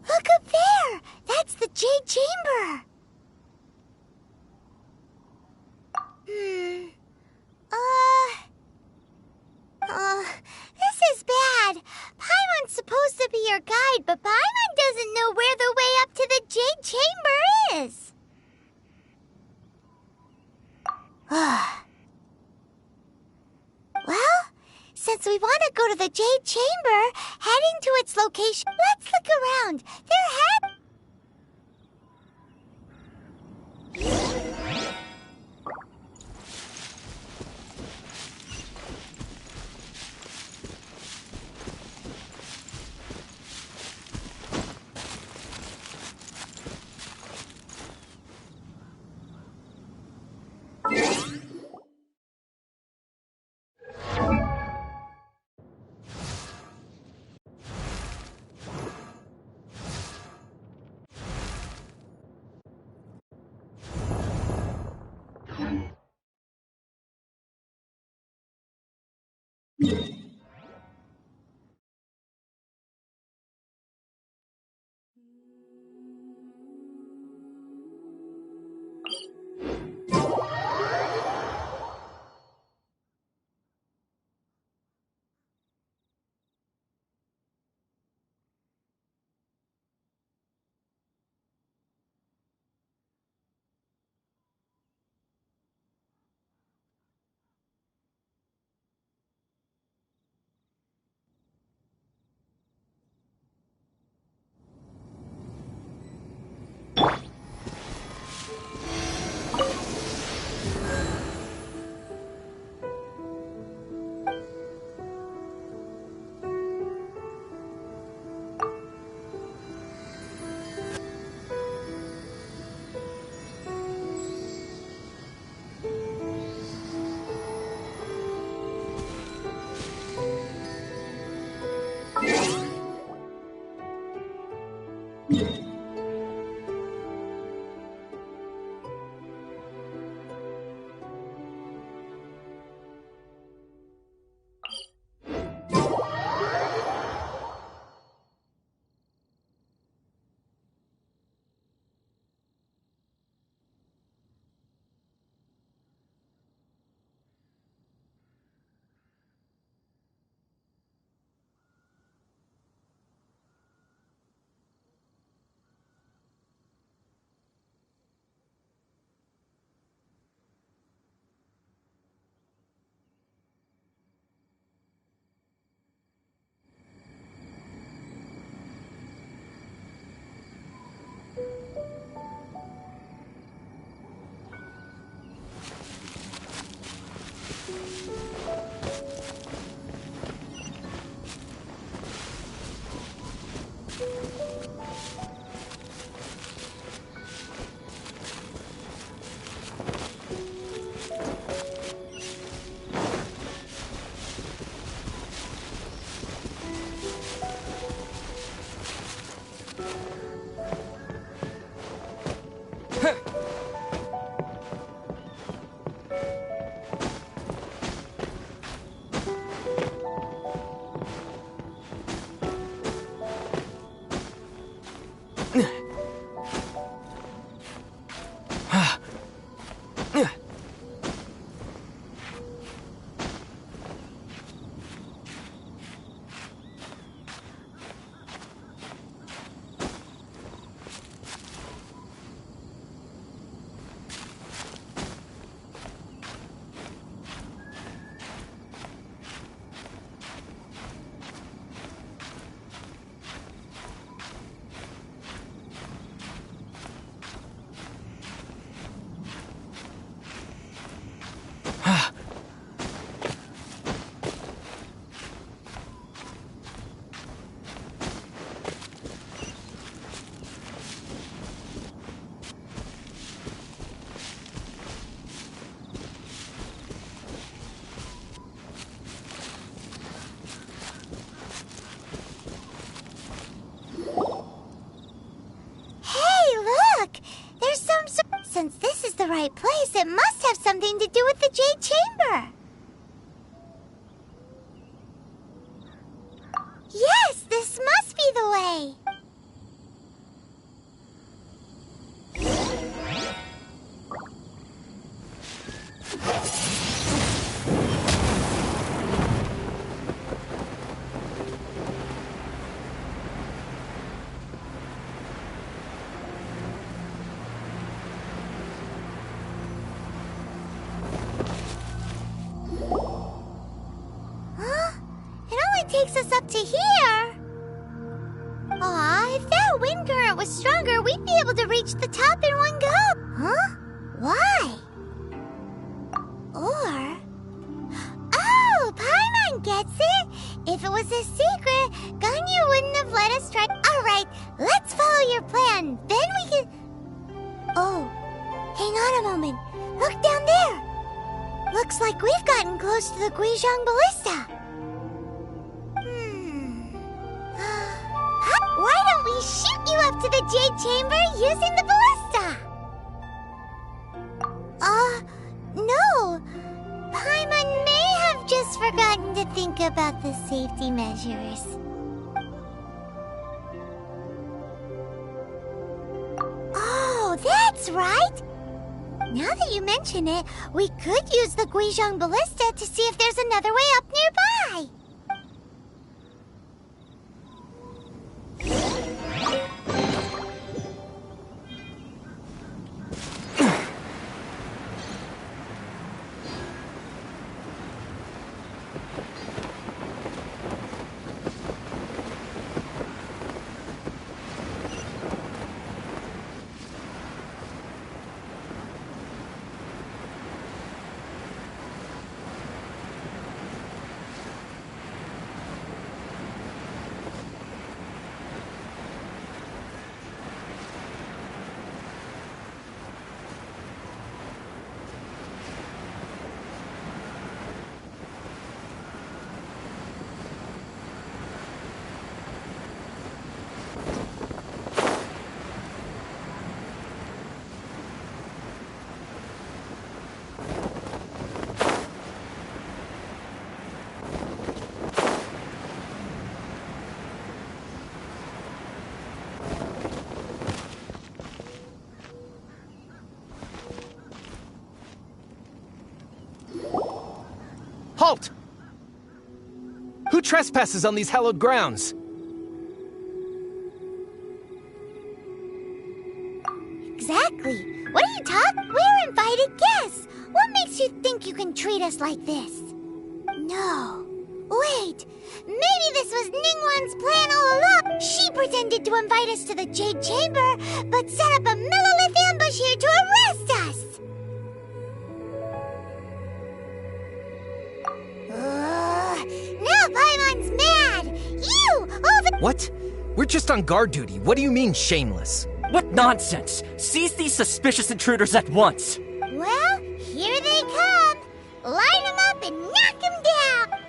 Look up there! That's the Jade Chamber! This is bad. Paimon's supposed to be your guide, but Paimon doesn't know where the way up to the Jade Chamber is. Well, since we want to go to the Jade Chamber, heading to its location, let's look around. There had... look! There's some Since this is the right place, it must have something to do with the Jade Chamber. Yes, this must be the way. Takes us up to here. Aw, if that wind current was stronger, we'd be able to reach the top in one go. Huh? Why? Or... Oh, Paimon gets it. If it was a secret, Ganyu wouldn't have let us try. Alright, let's follow your plan. Then we can... Oh, hang on a moment. Look down there. Looks like we've gotten close to the Guizhong Ballista. Why don't we shoot you up to the Jade Chamber using the ballista? No. Paimon may have just forgotten to think about the safety measures. Oh, that's right. Now that you mention it, we could use the Guizhong Ballista to see if there's another way up nearby. Halt! Who trespasses on these hallowed grounds? Exactly. What are you talking? We're invited guests. What makes you think you can treat us like this? No. Wait. Maybe this was Ningguang's plan all along. She pretended to invite us to the Jade Chamber, but set up a millilith ambush here to arrest us. Now Paimon's mad! What? We're just on guard duty. What do you mean, shameless? What nonsense! Seize these suspicious intruders at once! Well, here they come! Line them up and knock them down!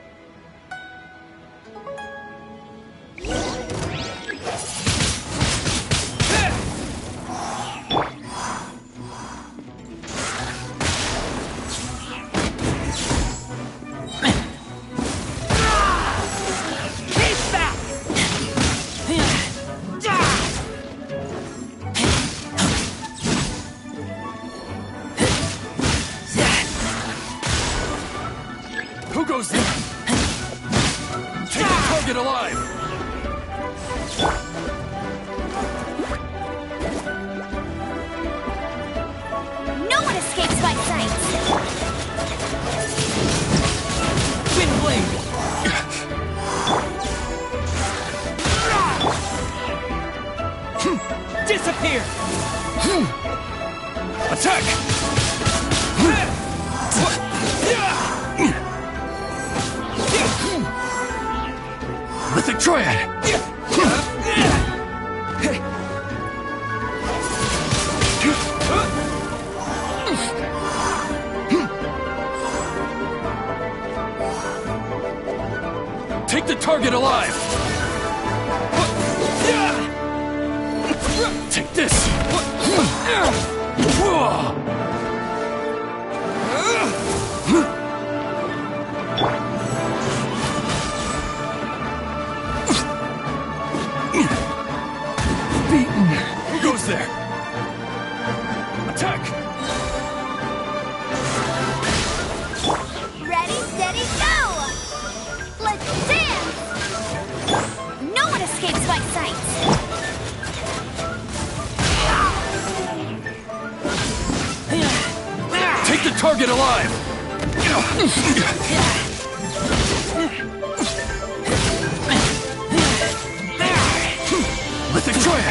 Who goes in? Take the target alive! No one escapes my sight! Wind blade! Disappear! Attack! Mythic Triad! Take the target alive! Take this! Beaten. Who goes there? Attack! Ready, steady, go! Let's dance! No one escapes my sight! Take the target alive! Let them try it!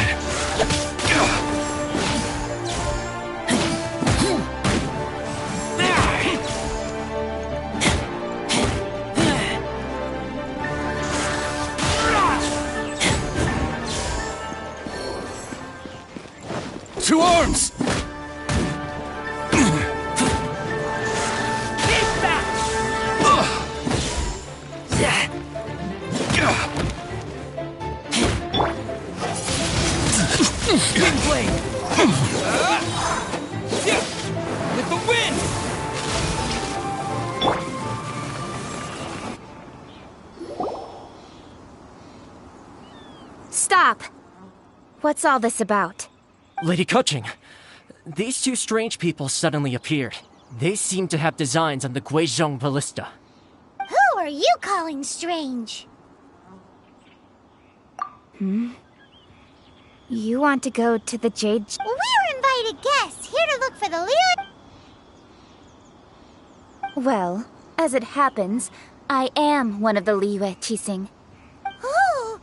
2 arms! Wind blade! With the wind! Stop! What's all this about? Lady Kuching, these 2 strange people suddenly appeared. They seem to have designs on the Guizhong ballista. Who are you calling strange? You want to go to the Jade... We're invited guests, here to look for the Leo... Well, as it happens, I am one of the Liyue Qixing. Who?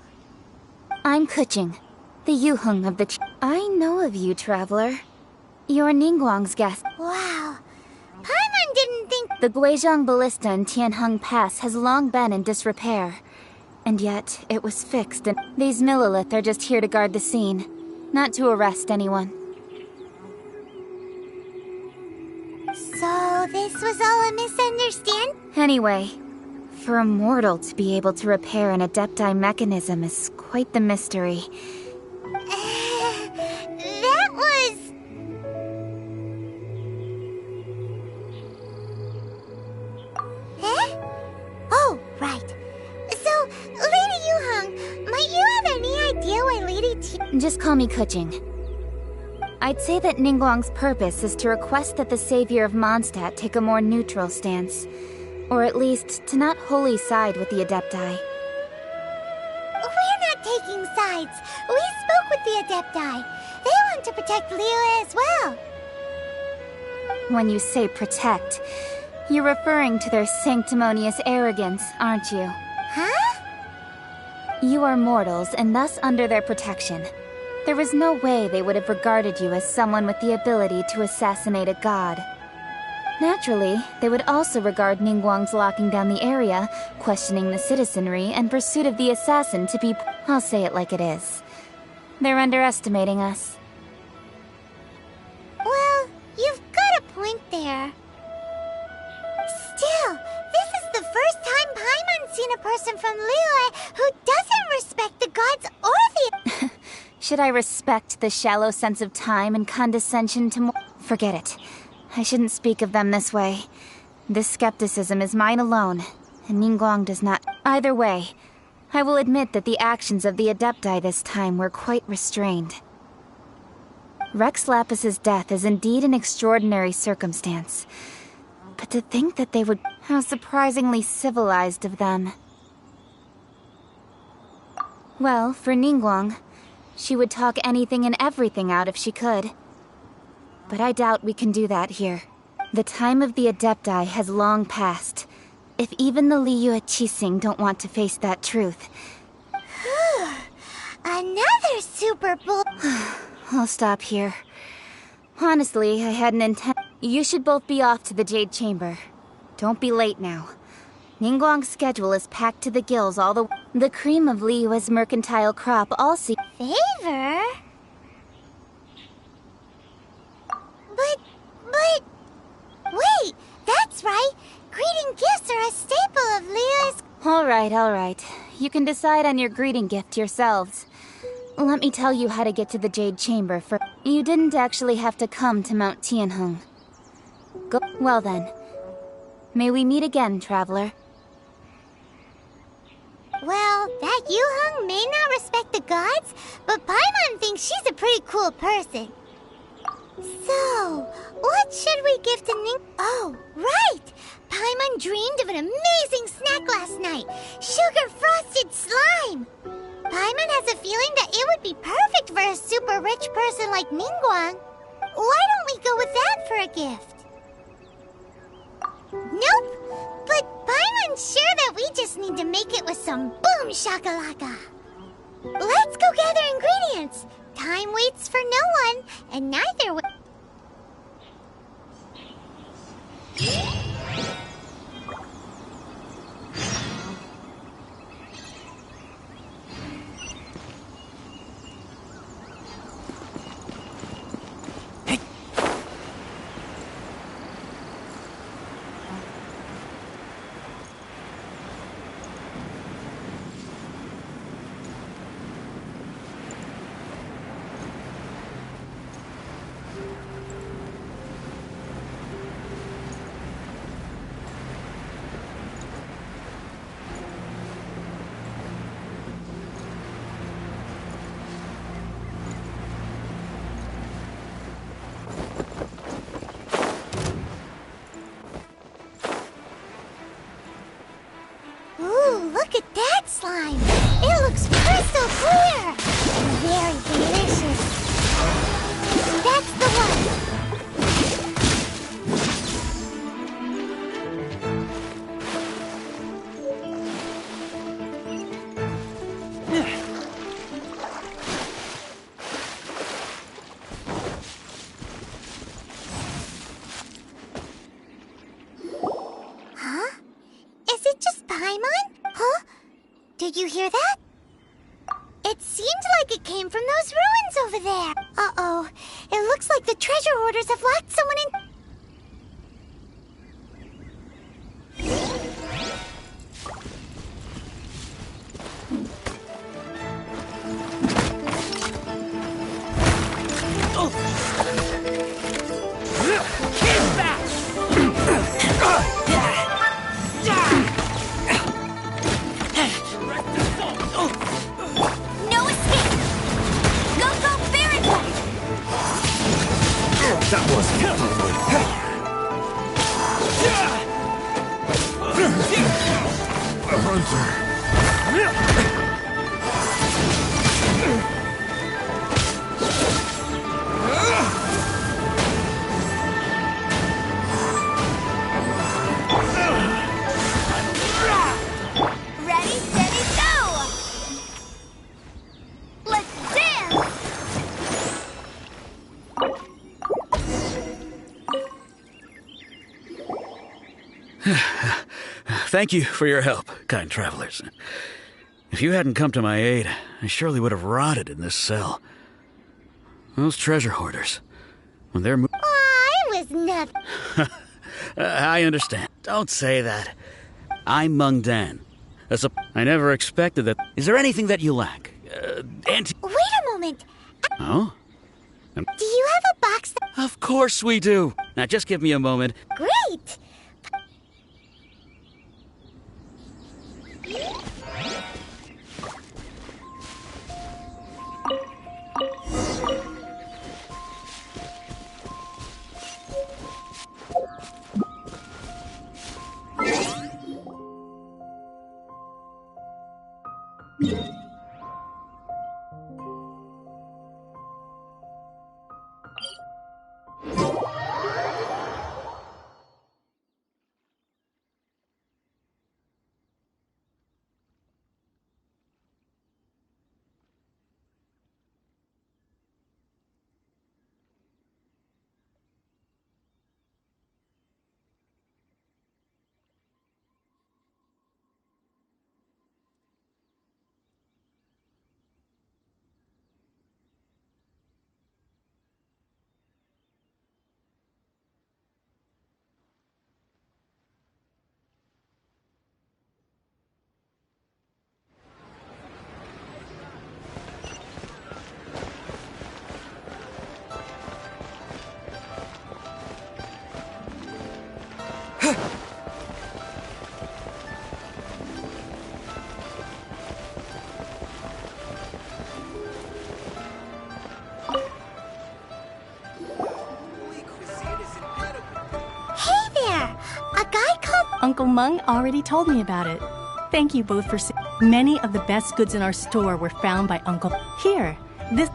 I'm Kuching, the Yuheng of the I know of you, traveler. You're Ningguang's guest. Wow. Paimon didn't think... The Guizhong ballista in Tianheng Pass has long been in disrepair. And yet, it was fixed, and these Millilith are just here to guard the scene, not to arrest anyone. So, this was all a misunderstanding? Anyway, for a mortal to be able to repair an Adepti mechanism is quite the mystery. That was... Huh? Oh, right. So, Lady Yuheng, might you have any idea why Lady T... Just call me Kuching. I'd say that Ningguang's purpose is to request that the savior of Mondstadt take a more neutral stance. Or at least, to not wholly side with the Adepti. We're not taking sides. We spoke with the Adepti. They want to protect Liyue as well. When you say protect, you're referring to their sanctimonious arrogance, aren't you? Huh? You are mortals, and thus under their protection. There was no way they would have regarded you as someone with the ability to assassinate a god. Naturally, they would also regard Ningguang's locking down the area, questioning the citizenry, and pursuit of the assassin to be... I'll say it like it is. They're underestimating us. Well, you've got a point there. Still, this is the first time Paimon's seen a person from Liyue who doesn't respect the gods or the... Should I respect the shallow sense of time and condescension to more... Forget it. I shouldn't speak of them this way. This skepticism is mine alone, and Ningguang does not... Either way, I will admit that the actions of the Adepti this time were quite restrained. Rex Lapis's death is indeed an extraordinary circumstance. But to think that they would... How surprisingly civilized of them. Well, for Ningguang, she would talk anything and everything out if she could. But I doubt we can do that here. The time of the Adepti has long passed. If even the Liyue Qixing don't want to face that truth... Another super bull... I'll stop here. Honestly, I hadn't intended... You should both be off to the Jade Chamber. Don't be late now. Ningguang's schedule is packed to the gills all the cream of Liyue's mercantile crop all see... Favor? But... Wait, that's right. Greeting gifts are a staple of Liyue's... All right. You can decide on your greeting gift yourselves. Let me tell you how to get to the Jade Chamber for. You didn't actually have to come to Mount Tianheng. Go. Well then. May we meet again, traveler. Well, that Yuheng may not respect the gods, but Paimon thinks she's a pretty cool person. So, what should we give to Ning? Oh, right! Paimon dreamed of an amazing snack last night. Sugar-frosted slime! Paimon has a feeling that it would be perfect for a super rich person like Ningguang. Why don't we go with that for a gift? Nope! But Paimon's sure that we just need to make it with some boom shakalaka. Let's go gather ingredients. Time waits for no one, and neither will. Look at that slime! It looks crystal clear! And very delicious. That's the one! Huh? Is it just Paimon? Huh? Did you hear that? It seemed like it came from those ruins over there. Uh-oh. It looks like the treasure hoarders have locked someone in. No escape! Go, go, Barricade! That wasn't a hunter. Ready, steady, go! Let's dance! Thank you for your help, kind travelers. If you hadn't come to my aid, I surely would have rotted in this cell. Those treasure hoarders, when they're I was nothing. I understand. Don't say that. I'm Meng Dan. I never expected that. Is there anything that you lack? Wait a moment. Oh? Do you have a box that... Of course we do. Now just give me a moment. Great! Uncle Meng already told me about it. Thank you both for many of the best goods in our store were found by Uncle. Here, this.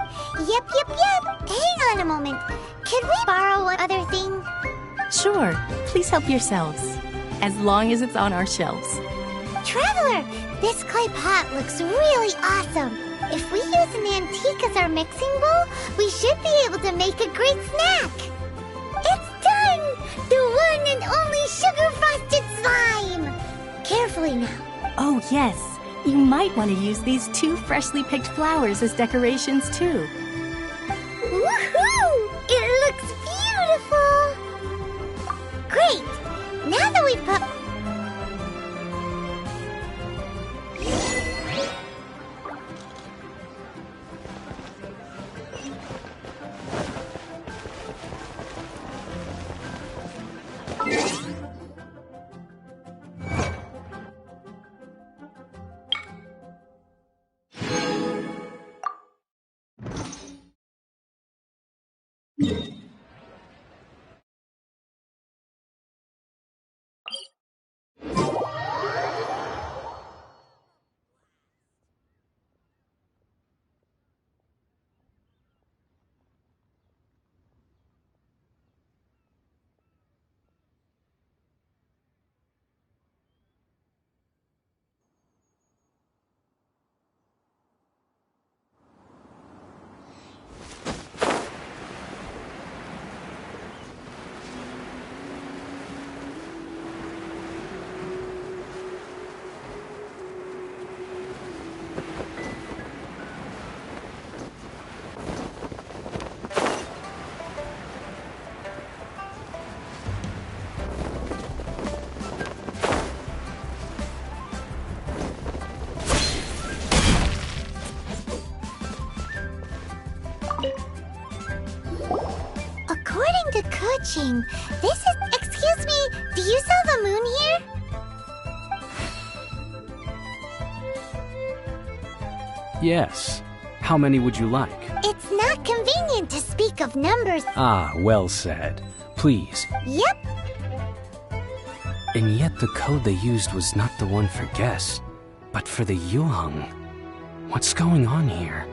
Yep. Hang on a moment. Could we borrow one other thing? Sure, please help yourselves. As long as it's on our shelves. Traveler, this clay pot looks really awesome. If we use an antique as our mixing bowl, we should be able to make a great snack. It's done! The one and only sugar-frosted slime! Carefully now. Oh, yes. You might want to use these 2 freshly picked flowers as decorations, too. Woohoo! It looks beautiful! Great! Now that we've put... According to Kuching, this is... Excuse me, do you sell the moon here? Yes. How many would you like? It's not convenient to speak of numbers. Ah, well said. Please. Yep. And yet the code they used was not the one for guess, but for the Yuheng. What's going on here?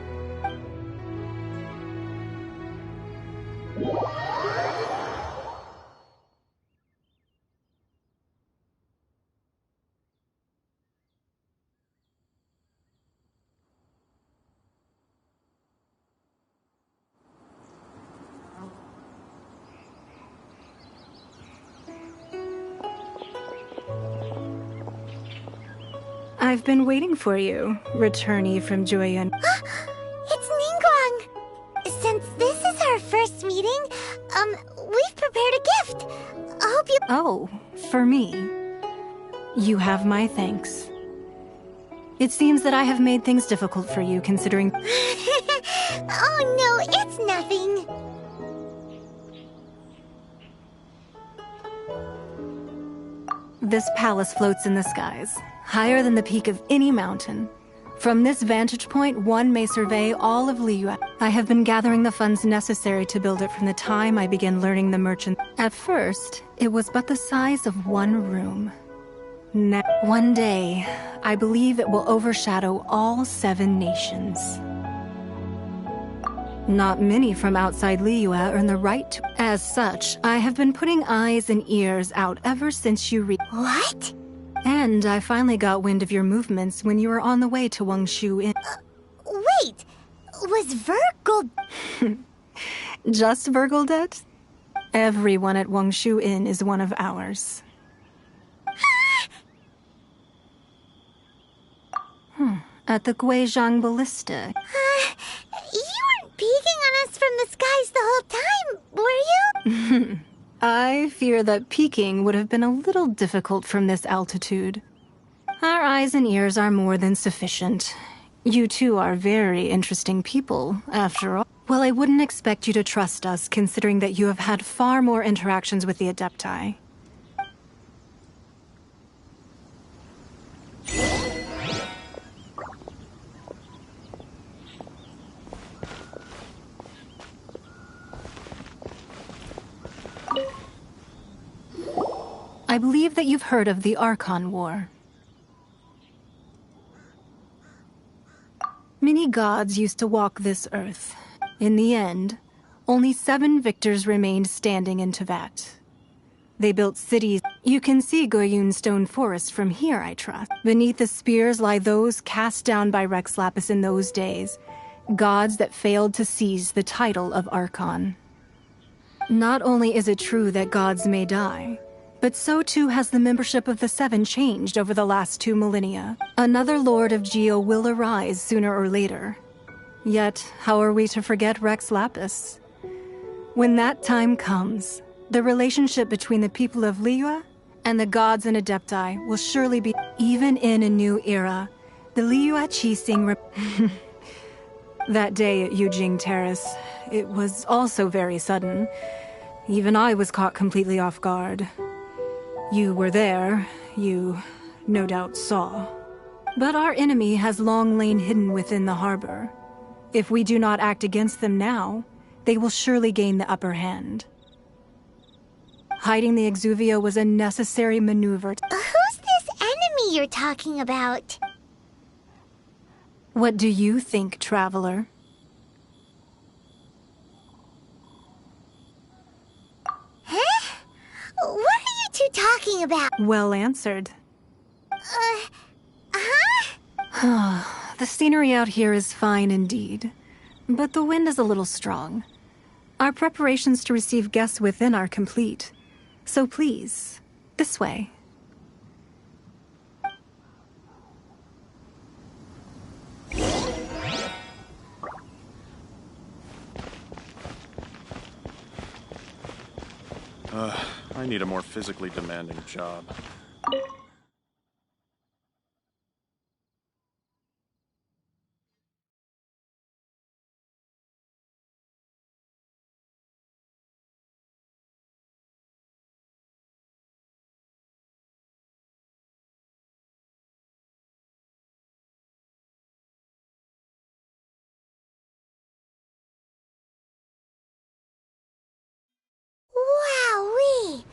I've been waiting for you, returnee from Jueyun. It's Ningguang! Since this is our first meeting, we've prepared a gift. I hope you... Oh, for me. You have my thanks. It seems that I have made things difficult for you, considering... Oh no, it's nothing. This palace floats in the skies, higher than the peak of any mountain. From this vantage point, one may survey all of Liyue. I have been gathering the funds necessary to build it from the time I began learning the merchant. At first, it was but the size of one room. Now, one day, I believe it will overshadow all 7 nations. Not many from outside Liyue earn the right to... As such, I have been putting eyes and ears out ever since you What? And I finally got wind of your movements when you were on the way to Wangshu Inn. Wait! Was Virgil... Just Virgildet? Everyone at Wangshu Inn is one of ours. At the Guizhang Ballista. You weren't peeking on us from the skies the whole time, were you? I fear that peeking would have been a little difficult from this altitude. Our eyes and ears are more than sufficient. You two are very interesting people, after all. Well, I wouldn't expect you to trust us, considering that you have had far more interactions with the Adepti. I believe that you've heard of the Archon War. Many gods used to walk this earth. In the end, only 7 victors remained standing in Tevat. They built cities. You can see Goyun Stone Forest from here, I trust. Beneath the spears lie those cast down by Rex Lapis in those days, gods that failed to seize the title of Archon. Not only is it true that gods may die, but so too has the membership of the 7 changed over the last 2 millennia. Another Lord of Geo will arise sooner or later. Yet, how are we to forget Rex Lapis? When that time comes, the relationship between the people of Liyue and the gods and Adepti will surely be... Even in a new era, the Liyue Qixing... That day at Yujing Terrace, it was also very sudden. Even I was caught completely off guard. You were there, you no doubt saw. But our enemy has long lain hidden within the harbor. If we do not act against them now, they will surely gain the upper hand. Hiding the Exuvia was a necessary maneuver. Who's this enemy you're talking about? What do you think, traveler? Huh? What are you two talking about? Well answered. Huh? The scenery out here is fine indeed, but the wind is a little strong. Our preparations to receive guests within are complete, so please, this way. I need a more physically demanding job. Wowee!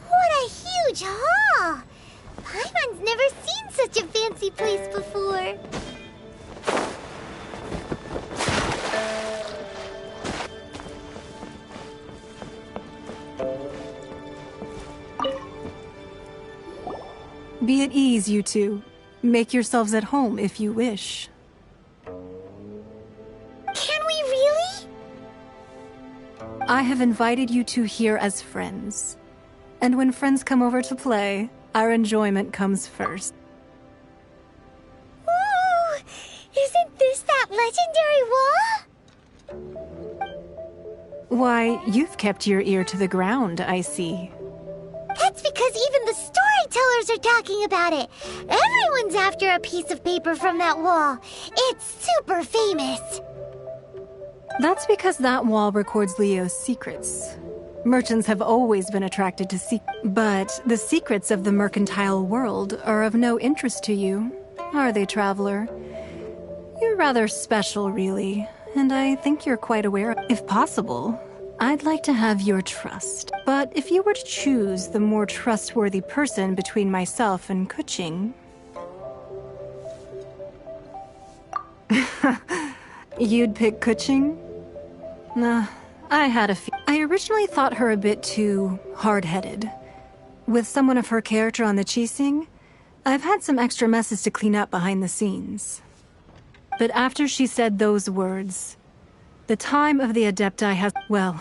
What a huge hall! Paimon's never seen such a fancy place before. Be at ease, you two. Make yourselves at home if you wish. Can we really? I have invited you two here as friends. And when friends come over to play, our enjoyment comes first. Ooh! Isn't this that legendary wall? Why, you've kept your ear to the ground, I see. That's because even the storytellers are talking about it. Everyone's after a piece of paper from that wall. It's super famous. That's because that wall records Leo's secrets. Merchants have always been attracted to but the secrets of the mercantile world are of no interest to you, are they, traveler? You're rather special, really, and I think you're quite aware. If possible, I'd like to have your trust. But if you were to choose the more trustworthy person between myself and Kuching... You'd pick Kuching? Nah, I had a I originally thought her a bit too hard-headed. With someone of her character on the Qixing, I've had some extra messes to clean up behind the scenes. But after she said those words, the time of the Adepti has... Well,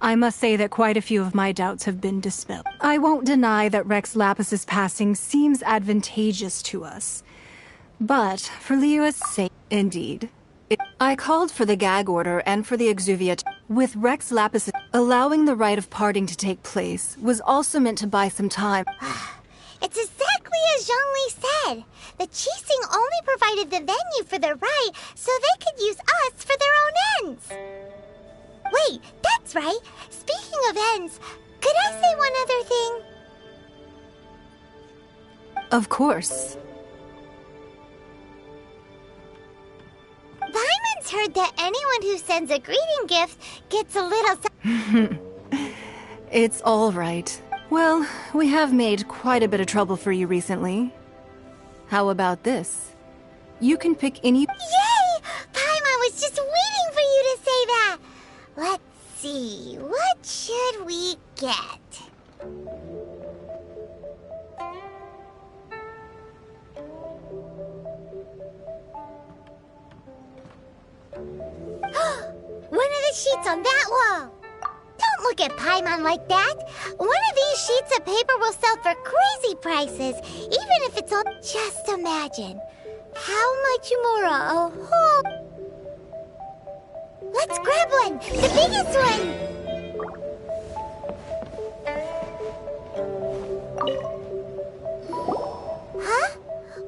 I must say that quite a few of my doubts have been dispelled. I won't deny that Rex Lapis's passing seems advantageous to us. But for Liyue's sake, indeed. I called for the gag order and for the Exuvia. With Rex Lapis, allowing the rite of parting to take place was also meant to buy some time. It's exactly as Zhongli said. The Qixing only provided the venue for the rite so they could use us for their own ends. Wait, that's right. Speaking of ends, could I say one other thing? Of course. Vimon's heard that anyone who sends a greeting gift gets a little... It's all right. Well, we have made quite a bit of trouble for you recently. How about this? You can pick any... Yay! Paimon was just waiting for you to say that! Let's see, what should we get? One of the sheets on that wall! Don't look at Paimon like that! One of these sheets of paper will sell for crazy prices, even if it's all... Just imagine. How much more a whole... Let's grab one! The biggest one! Huh?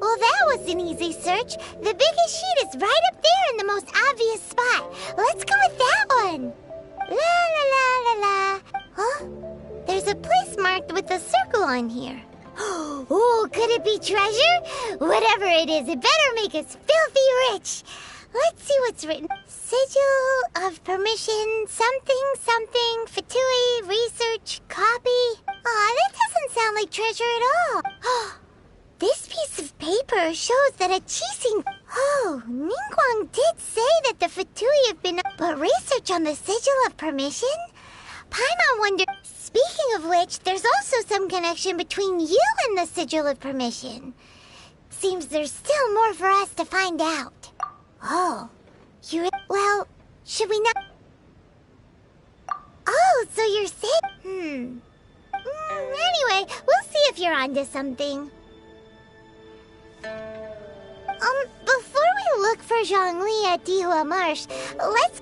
Well, that was an easy search. The biggest sheet is right up there in the most obvious spot. Let's go with that one. La la la la la. Huh? There's a place marked with a circle on here. Oh, could it be treasure? Whatever it is, it better make us filthy rich. Let's see what's written. Sigil of permission, something, something, Fatui, research, copy. Aw, that doesn't sound like treasure at all. This piece of paper shows that a Chising... Oh, Ningguang did say that the Fatui have been... But research on the Sigil of permission? Paimon wondered... Speaking of which, there's also some connection between you and the Sigil of permission. Seems there's still more for us to find out. Oh, well, should we not... Oh, so you're saying... Anyway, we'll see if you're onto something. Before we look for Zhongli at Dihua Marsh, let's...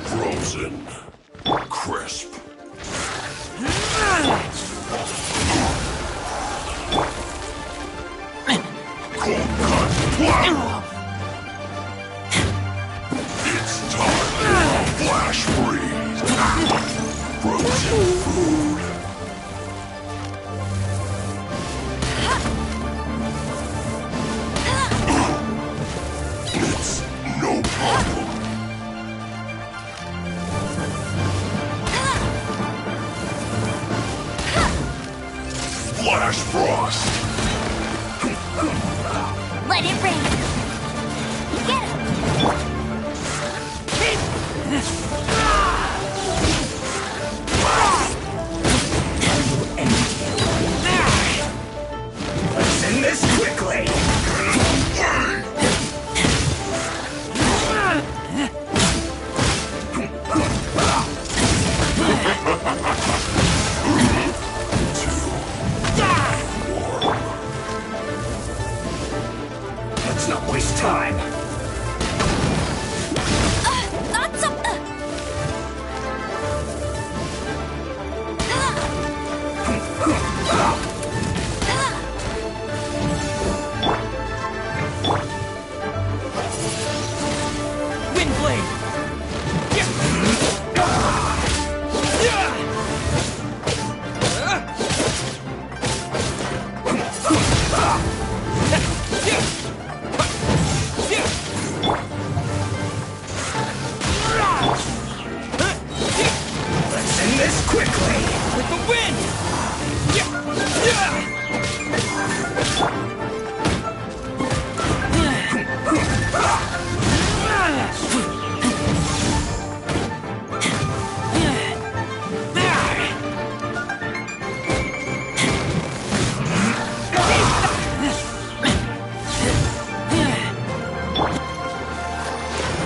Frozen. Crisp. Cold cut platinum. It's time. Flash freeze. Frozen food. Flash Frost! Let it rain. Get him. Let's end this quickly! Let's not waste time. Not so. Windblade! Let's end this quickly! With the wind!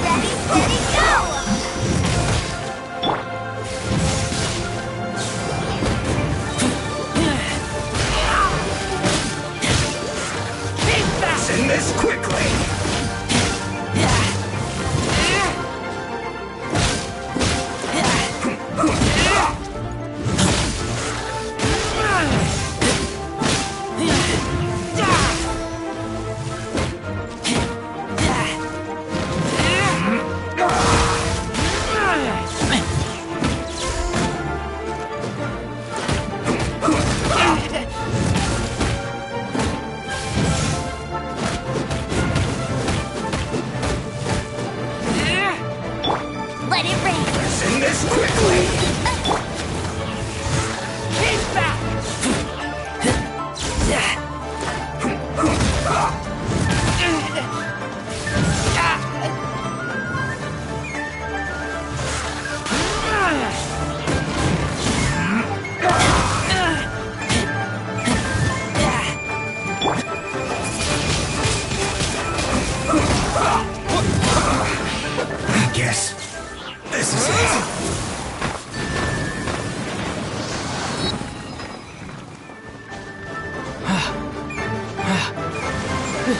Ready, steady, go! Let's end this quickly! Let it rain. Let's end this quickly! Keep back! I guess this is it.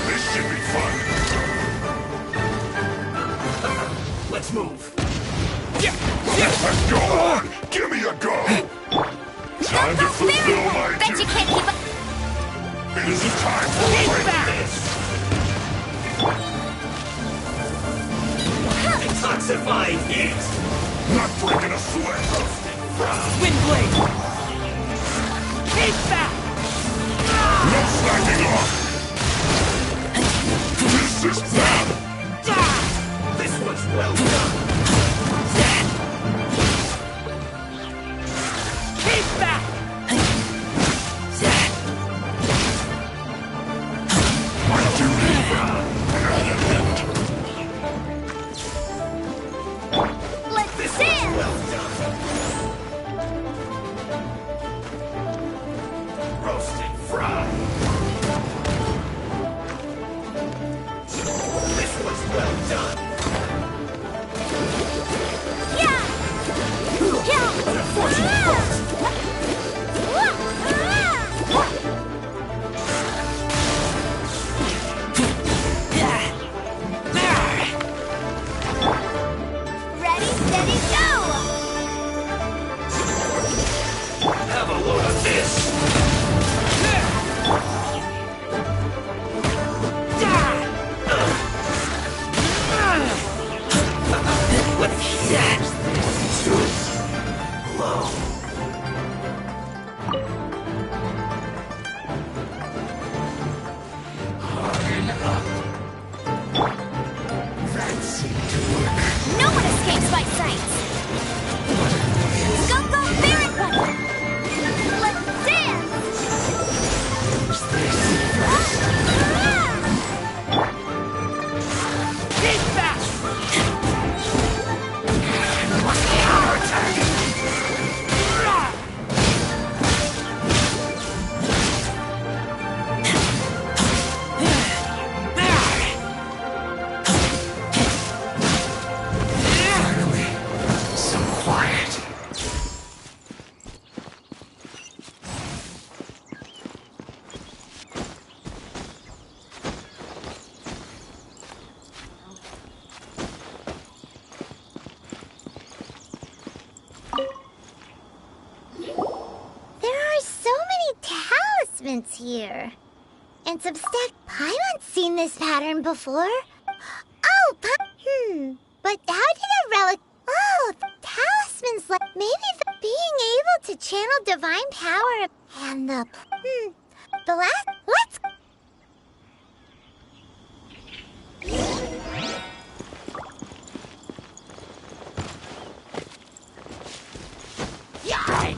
This should be fun. Let's move. Let's go on! Give me a go! Time to fulfill my Bet you duty. can't keep up. It isn't time for greatness! Detoxifying heat! Not breaking a sweat! Windblade! Keep back! No slacking off! This is bad! This one's well done! Keep back! My duty at an end. Let's dance. Well done! Roast and fry! This one's well done! elements here. And some stacked Paimon's seen this pattern before. Oh, but how did a relic... Oh, the talisman's like... Maybe being able to channel divine power and the... The last... Let's... Yeah!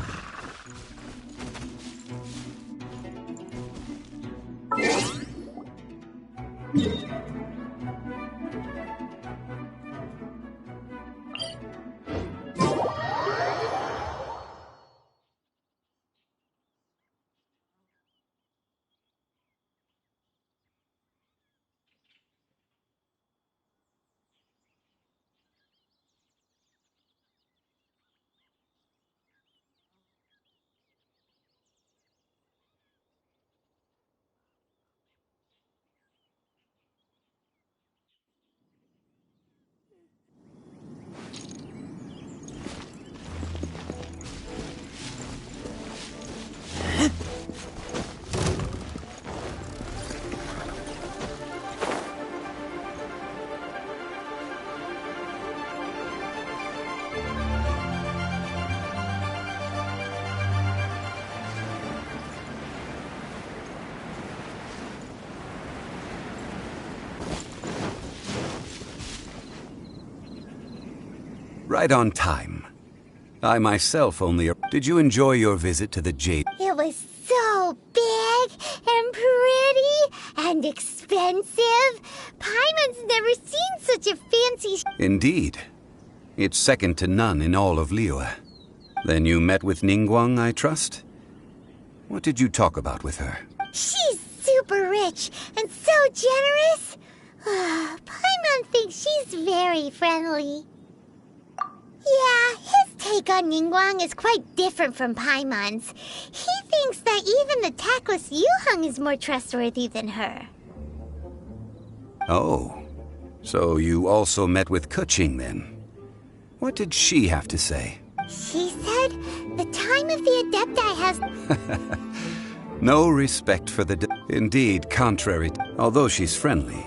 Right on time. I myself only... Did you enjoy your visit to the Jade? It was so big and pretty and expensive. Paimon's never seen such a fancy... Indeed. It's second to none in all of Liyue. Then you met with Ningguang, I trust? What did you talk about with her? She's super rich and so generous. Paimon thinks she's very friendly. Yeah, his take on Ningguang is quite different from Paimon's. He thinks that even the tactless Yuheng is more trustworthy than her. Oh, so you also met with Keqing then? What did she have to say? She said the time of the Adepti has... No respect for the... Indeed, contrary... Although she's friendly,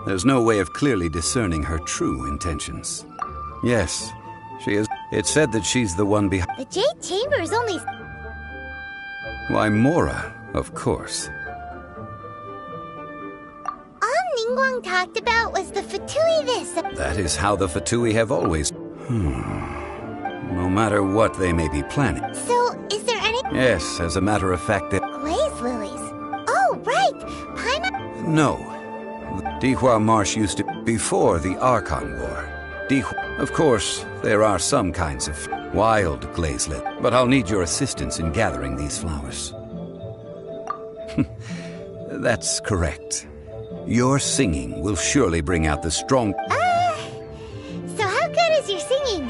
there's no way of clearly discerning her true intentions. Yes, she is... It's said that she's the one behind... The Jade Chamber is only... Why, Mora, of course. All Ningguang talked about was the Fatui this... That is how the Fatui have always... No matter what they may be planning. So, is there any... Yes, as a matter of fact, that... Glaze lilies. Oh, right! Paimon... No. Dihua Marsh used to... Before the Archon War. Of course, there are some kinds of wild glazelet, but I'll need your assistance in gathering these flowers. That's correct. Your singing will surely bring out the strong... So how good is your singing?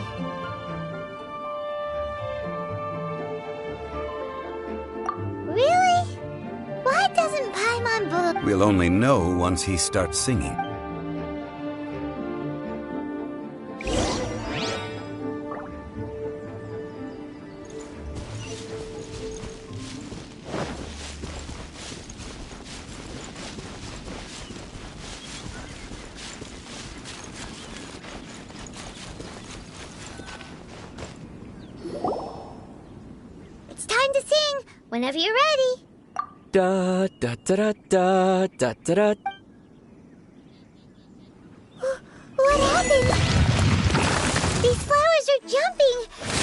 Really? Why doesn't Paimon believe... We'll only know once he starts singing. Whenever you're ready. Da da da da da da da. What happened? These flowers are jumping.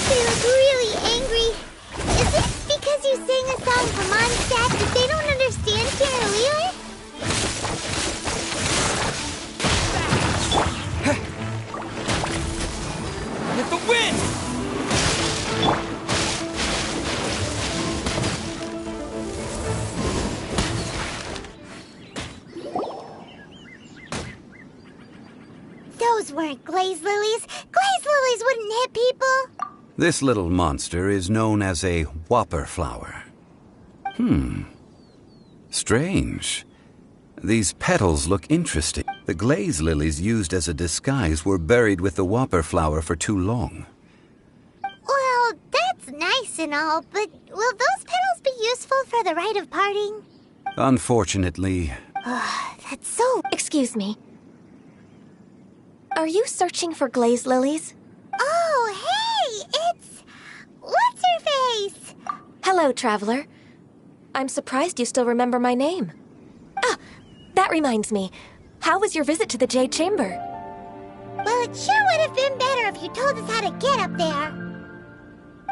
They look really angry. Is this because you sang a song for Mondstadt that they don't understand here in Liyue? With the wind! Those weren't glaze lilies. Glaze lilies wouldn't hit people. This little monster is known as a whopper flower. Strange. These petals look interesting. The glaze lilies used as a disguise were buried with the whopper flower for too long. Well, that's nice and all, but will those petals be useful for the rite of parting? Unfortunately... That's so... Excuse me. Are you searching for glaze lilies? Oh, hey! It's... What's-her-face? Hello, traveler. I'm surprised you still remember my name. Ah, that reminds me. How was your visit to the Jade Chamber? Well, it sure would have been better if you told us how to get up there.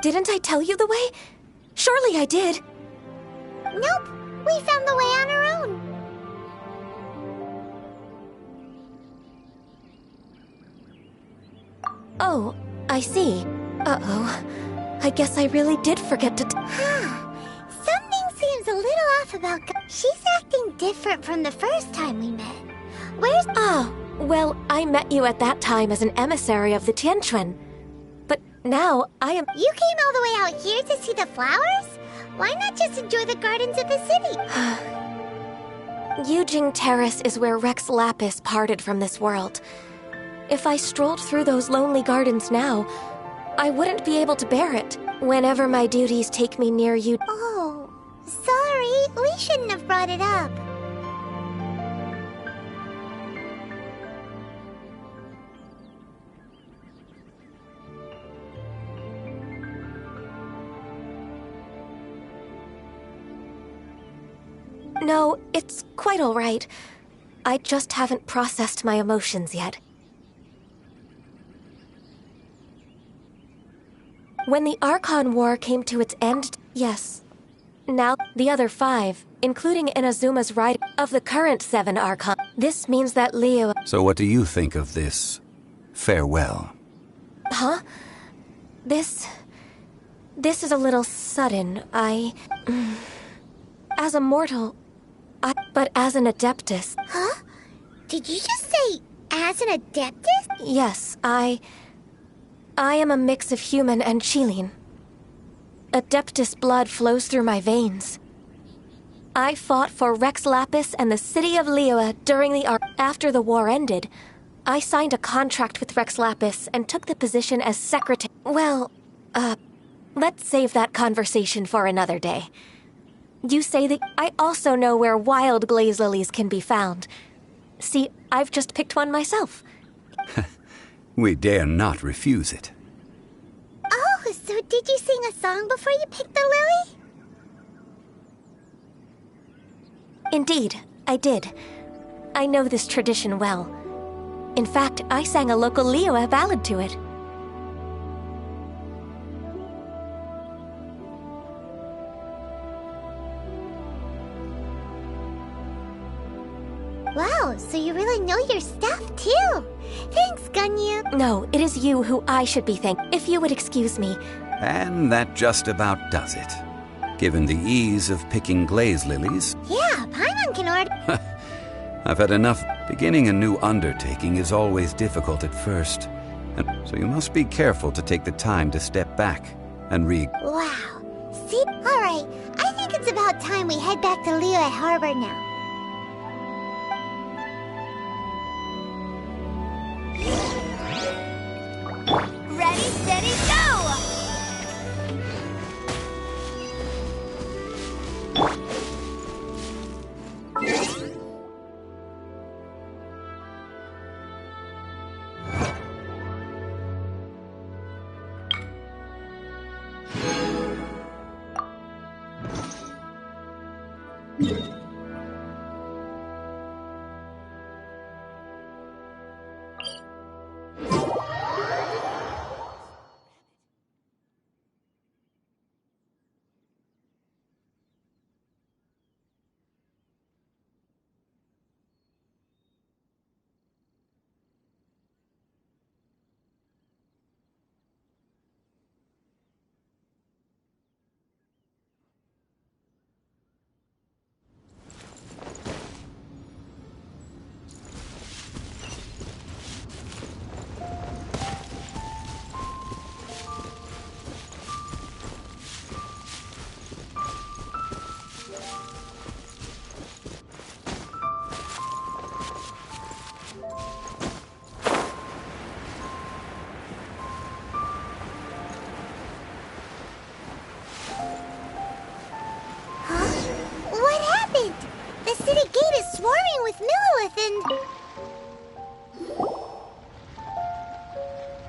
Didn't I tell you the way? Surely I did. Nope, we found the way on our own. Oh, I see. Uh-oh. I guess I really did forget to... Something seems a little off about... She's acting different from the first time we met. Where's... Oh, well, I met you at that time as an emissary of the Tianquan. But now I am... You came all the way out here to see the flowers? Why not just enjoy the gardens of the city? Yujing Terrace is where Rex Lapis parted from this world. If I strolled through those lonely gardens now, I wouldn't be able to bear it. Whenever my duties take me near you... Oh, sorry. We shouldn't have brought it up. No, it's quite all right. I just haven't processed my emotions yet. When the Archon War came to its end, yes. Now, the other 5, including Inazuma's right of the current 7 Archon. This means that Leo... So what do you think of this farewell? Huh? This is a little sudden. As a mortal... But as an Adeptus... Huh? Did you just say, as an Adeptus? Yes, I am a mix of human and Qilin. Adeptus blood flows through my veins. I fought for Rex Lapis and the city of Liyue during the After the war ended, I signed a contract with Rex Lapis and took the position as secretary. Well, let's save that conversation for another day. You say that I also know where wild glaze lilies can be found. See, I've just picked one myself. We dare not refuse it. Oh, so did you sing a song before you picked the lily? Indeed, I did. I know this tradition well. In fact, I sang a local Liyue ballad to it. Wow, so you really know your stuff, too. Thanks, Gunyu. No, it is you who I should be thanking. If you would excuse me. And that just about does it. Given the ease of picking glaze lilies... Yeah, Paimon can order... I've had enough. Beginning a new undertaking is always difficult at first. And so you must be careful to take the time to step back and Wow. See? Alright, I think it's about time we head back to Liyue Harbor now. Ready, steady, go! happened.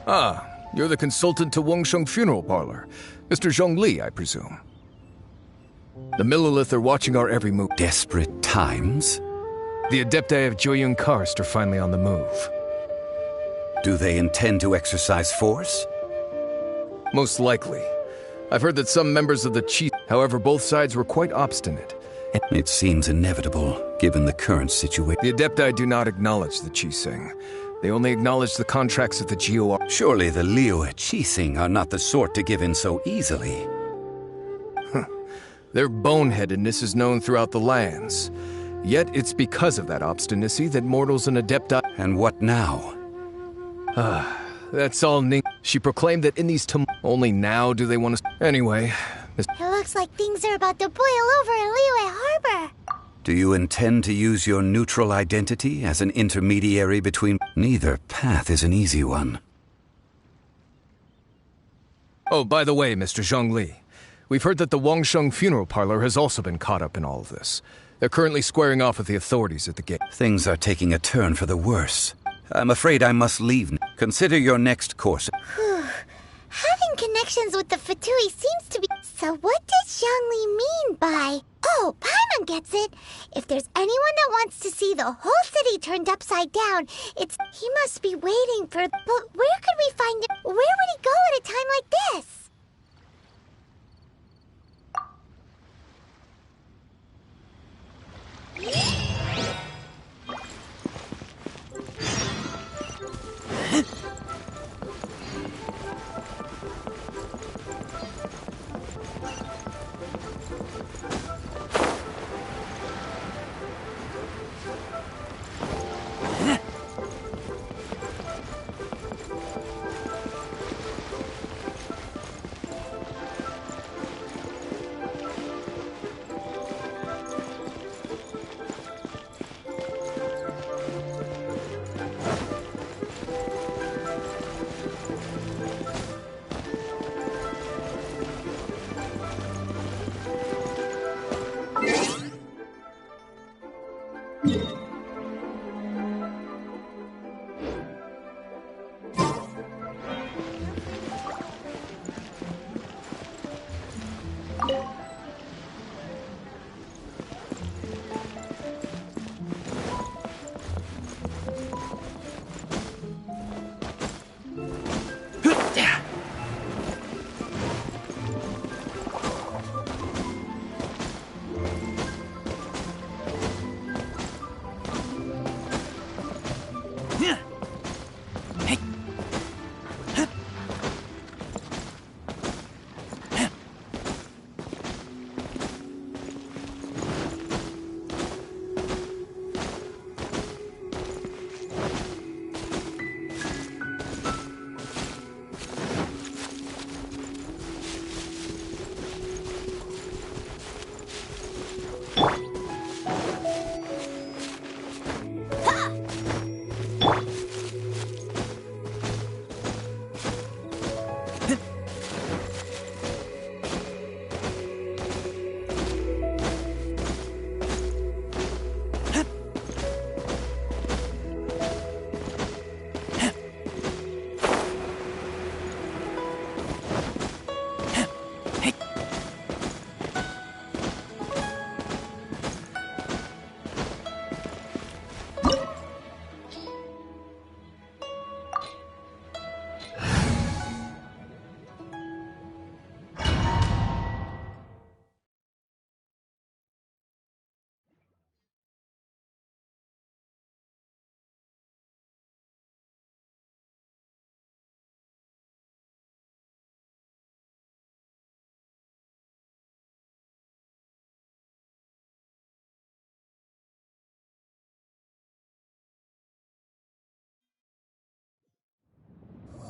Ah, you're the consultant to Wangsheng Funeral Parlor. Mr. Zhongli, I presume. The Millilith are watching our every move. Desperate times? The Adepti of Joyun Karst are finally on the move. Do they intend to exercise force? Most likely. I've heard that some members of the Chi... However, both sides were quite obstinate. It seems inevitable, given the current situation. The Adepti do not acknowledge the Qixing. They only acknowledge the contracts of the GOR. Surely the Liyue Qixing are not the sort to give in so easily. Their boneheadedness is known throughout the lands. Yet it's because of that obstinacy that mortals and Adepti... And what now? That's all Ning... She proclaimed that in these only now do they want to... Anyway... It looks like things are about to boil over in Liyue Harbor. Do you intend to use your neutral identity as an intermediary between... Neither path is an easy one. Oh, by the way, Mr. Zhongli, we've heard that the Wangsheng Funeral Parlor has also been caught up in all of this. They're currently squaring off with the authorities at the gate. Things are taking a turn for the worse. I'm afraid I must leave. Consider your next course. Having connections with the Fatui seems to be... So what does Zhongli mean by... Oh, Paimon gets it. If there's anyone that wants to see the whole city turned upside down, it's... He must be waiting for... But where could we find him? Where would he go at a time like this?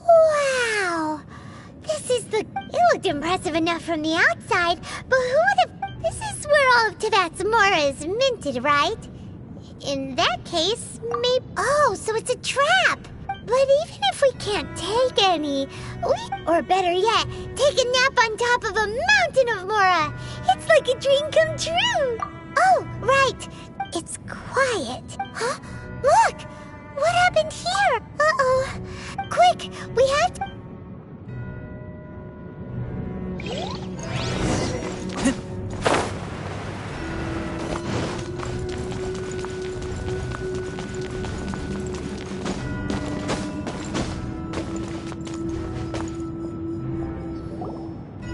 Wow! It looked impressive enough from the outside, but who would have... This is where all of Teyvat's Mora is minted, right? In that case, maybe... Oh, so it's a trap! But even if we can't take any, or better yet, take a nap on top of a mountain of Mora! It's like a dream come true! Oh, right! It's quiet. Huh? Look! What happened here? Uh-oh. Quick, we have to...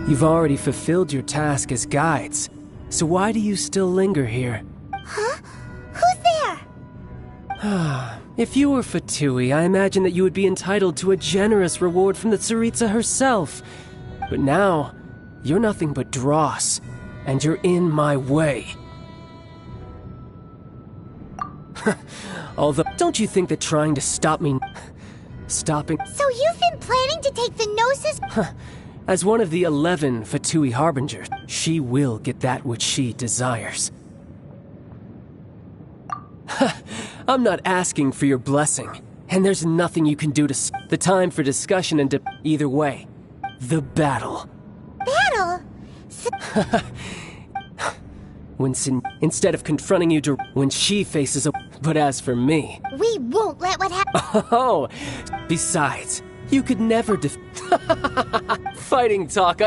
You've already fulfilled your task as guides, so why do you still linger here? Huh? Who's there? If you were Fatui, I imagine that you would be entitled to a generous reward from the Tsaritsa herself. But now, you're nothing but dross, and you're in my way. Although, don't you think that trying to stop me... stopping... So you've been planning to take the Gnosis... As one of the 11 Fatui Harbingers, she will get that which she desires. I'm not asking for your blessing, and there's nothing you can do to the time for discussion and either way. The battle. Battle? Instead of confronting you when she faces a... But as for me... We won't let what happen... Oh, besides, you could never Fighting talk,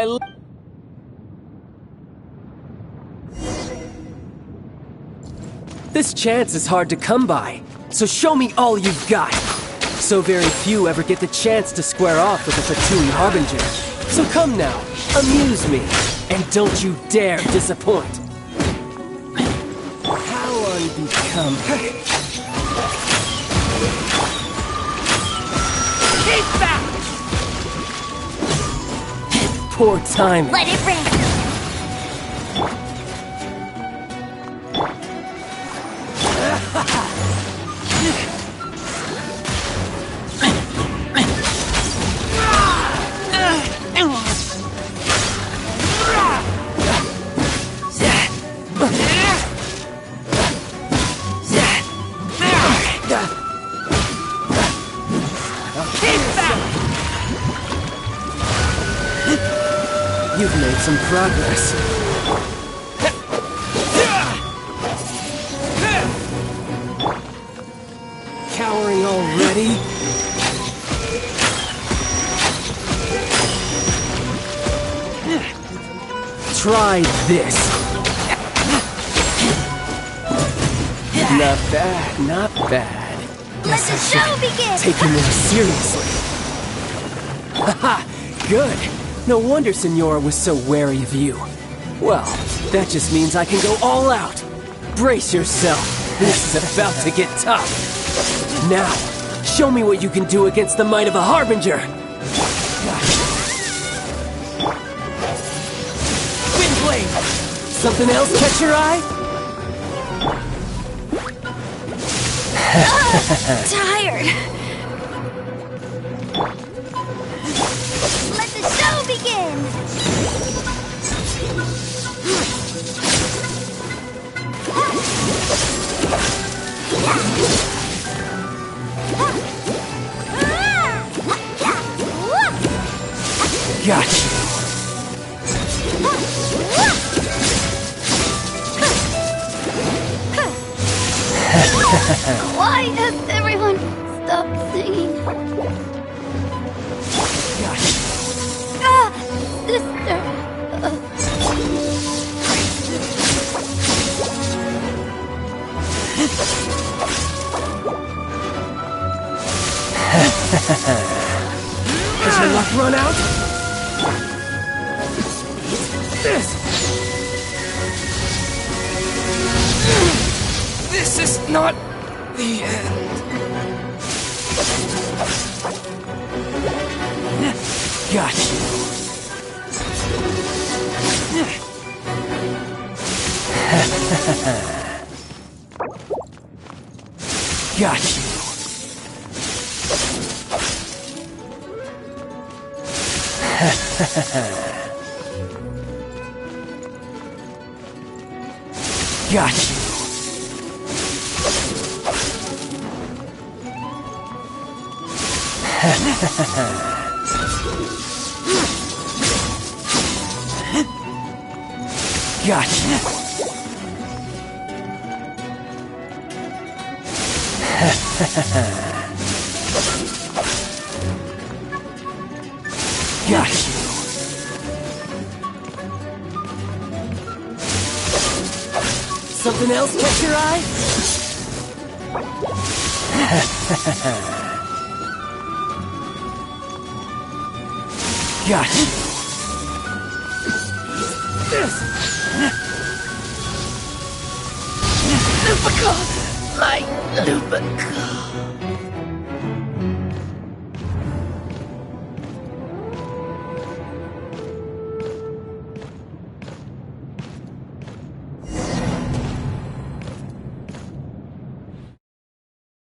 This chance is hard to come by, so show me all you've got. So very few ever get the chance to square off with a Fatui Harbinger. So come now, amuse me, and don't you dare disappoint. How unbecome... Keep back! Poor timing. Let it rain! You've made some progress. Cowering already? Try this. Not bad, not bad. Let the show begin! Take you more seriously. Haha, good. No wonder Senora was so wary of you. Well, that just means I can go all out. Brace yourself. This is about to get tough. Now, show me what you can do against the might of a Harbinger. Windblade! Something else catch your eye? Tired! Let the show begin! Got you. Why has everyone stopped singing? Has your luck run out? This is not the end. Got you. Got you. Got you. Got you. Got you. Something else catch your eye? Got you. Lupica! My Lupica!